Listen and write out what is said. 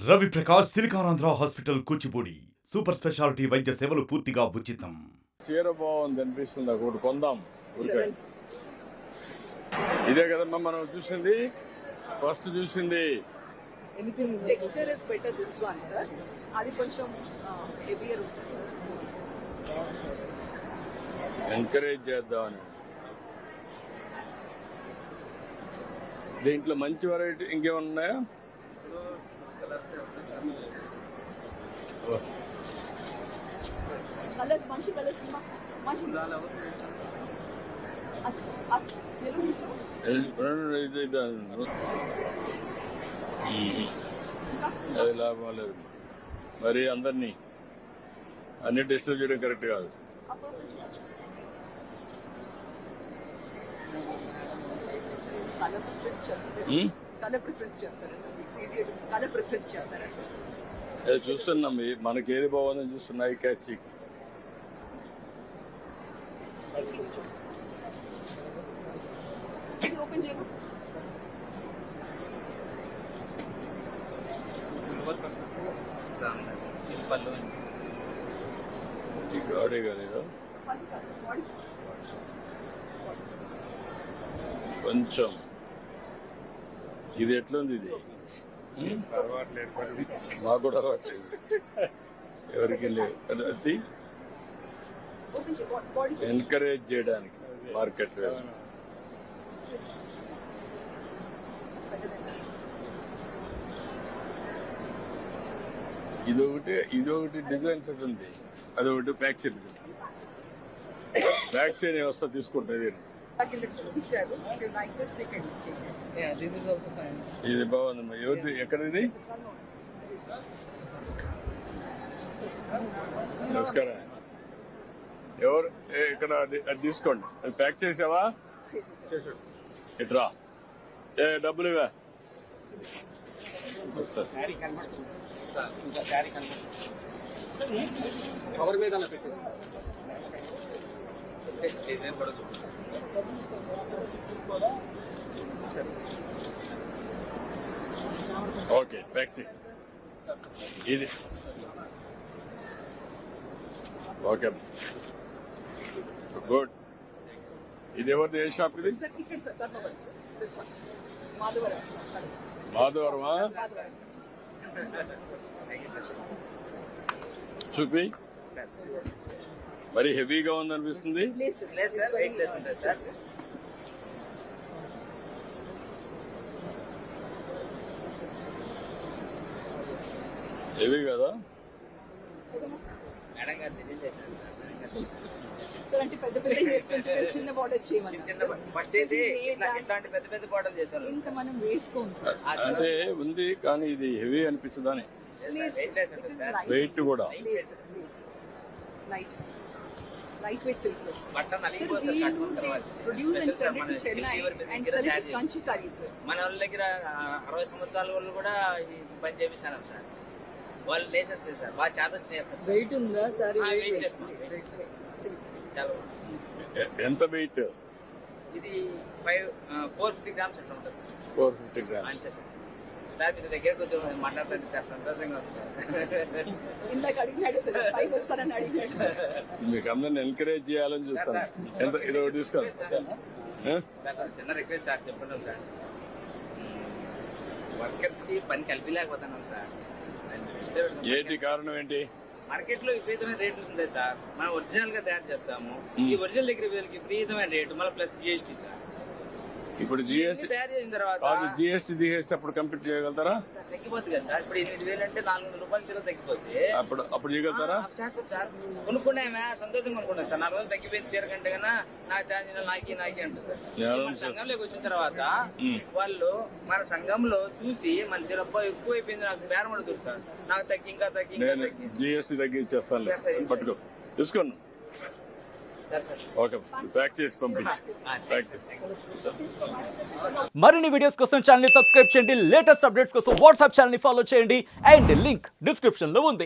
Ravi Prakash Siliconandhra hospital Kuchipudi super speciality వైద్య సేవలు పూర్తిగా ఉచితం. చీర బాగుంది అనిపిస్తుంది, ఒకటి కొందాం. ఇదే కదమ్మా మనం చూసింది, ఫస్ట్ చూసింది. Texture is better this one sir, అది కొంచెం హెవియర్ ఉంటుంది సార్. ఎంకరేజ్ చేద్దామని. దీంట్లో మంచి వెరైటీ ఇంకేమన్నాయా? కలర్స్ మంచి కలర్స్ మంచి అది లాభం లేదు. మరి అందరినీ అన్ని డిస్టర్బ్ చేయడం కరెక్ట్ కాదు. కలర్ ప్రిఫరెన్స్ చెప్తారా సార్? అది చూస్తున్నాం, మనకి ఏది బాగుందని చూస్తున్నాయి. Catch open చేయమా. గాడే కాలేదా కొంచెం? ఇది ఎట్లుంది? ఇది మాకు కూడా అలవాట్లేదు, ఎవరికి లేదు. ఎంకరేజ్ చేయడానికి మార్కెట్ ఇదొకటి డిజైన్ సెట్ ఉంది, అదొకటి ప్యాక్ చేయడం. ప్యాక్ చేయని వ్యవస్థ తీసుకుంటుంది. ఇది బాగుందమ్మా. ఎవరి ఎక్కడిది? నమస్కారం. ఎవరు ఇక్కడ? అది తీసుకోండి. అది ప్యాక్ చేసావా? ఇట్రా. డబ్బులు ఇవా? కవర్ మీద ఓకే, ప్యాక్ చేయి. ఇది ఓకే, గుడ్. ఇది ఎవరిది? ఏ షాప్ ఇది? మాధవరమా? చూపి. మరి హెవీగా ఉందనిపిస్తుంది. హెవీ కదా? సార్ అంటే పెద్ద పెద్ద చిన్న బార్డర్స్ చేయమని ఇంకా మనం వేసుకోము సార్. అంటే ఉంది కానీ ఇది హెవీ అనిపిస్తుందని. వెయిట్ కూడా light weight silks produce Chennai and service Kanchi saris. మన వాళ్ళ దగ్గర 60 సంవత్సరాల వాళ్ళు కూడా పని చేపిస్తాను సార్. వాళ్ళు లేసేస్తారు సార్, బాగా చేత వచ్చి వెయిట్ ఉందా సార్? ఎంత వెయిట్? ఇది 450 గ్రామ్స్ అట్లా ఉంటుంది సార్. 450 గ్రామ్స్ అంతే సార్. సార్ మీ దగ్గర కొంచెం మాట్లాడుతుంది సార్, సంతోషంగా ఉంది సార్. ఇందాక అడిగినాడు సార్, పైకి వస్తానని అడిగినాడు సార్. మీకు అందరిని ఎంకరేజ్ చేయాలని చూస్తాను. ఎంత ఇది ఒకటి తీసుకోండి సార్. చిన్న రిక్వెస్ట్ సార్, చెప్పండి సార్. వర్కర్స్ కి పని కలిపిలేకపోతున్నాం సార్. ఏంటి కారణం? ఏంటి? మార్కెట్ లో విపరీతమైన రేట్లు ఉంటాయి సార్. మనం ఒరిజినల్ గా తయారు చేస్తాము. ఈ ఒరిజినల్ దగ్గర విపరీతమైన రేటు, మళ్ళీ ప్లస్ జిఎస్టీ సార్. ఇప్పుడు జిఎస్టీ తయారు చేసిన తర్వాత జిఎస్టీ తీసేసి అప్పుడు కంప్లీట్ చేయగలుగుతారా? తగ్గిపోతుంది కదా సార్. ఇప్పుడు 8,000 అంటే 400 రూపాయలు సీల తగ్గిపోతే అప్పుడు చేయగలుగుతారా? చేస్తాం సార్. కొనుక్కున్నామే సంతోషంగా కొనుక్కున్నాం సార్. 4 రోజులు తగ్గిపోయింది చీర కంటే కన్నా నాకు తయారు నాకి అంటే సార్. సంఘంలోకి వచ్చిన తర్వాత వాళ్ళు మన సంఘంలో చూసి మన చీర ఎక్కువ అయిపోయింది, నాకు బేరం అడుగుతారు సార్. నాకు తగ్గి ఇంకా తగ్గి జిఎస్టీ తగ్గించేస్తాను, పట్టుకో తీసుకోండి. ఓకే, ప్యాక్ చేసి పంపించి. మరిన్ని వీడియోస్ కోసం ఛానల్ ని సబ్స్క్రైబ్ చేయండి. లేటెస్ట్ అప్డేట్స్ కోసం వాట్సాప్ ఛానల్ ని ఫాలో చేయండి. అండ్ లింక్ డిస్క్రిప్షన్ లో ఉంది.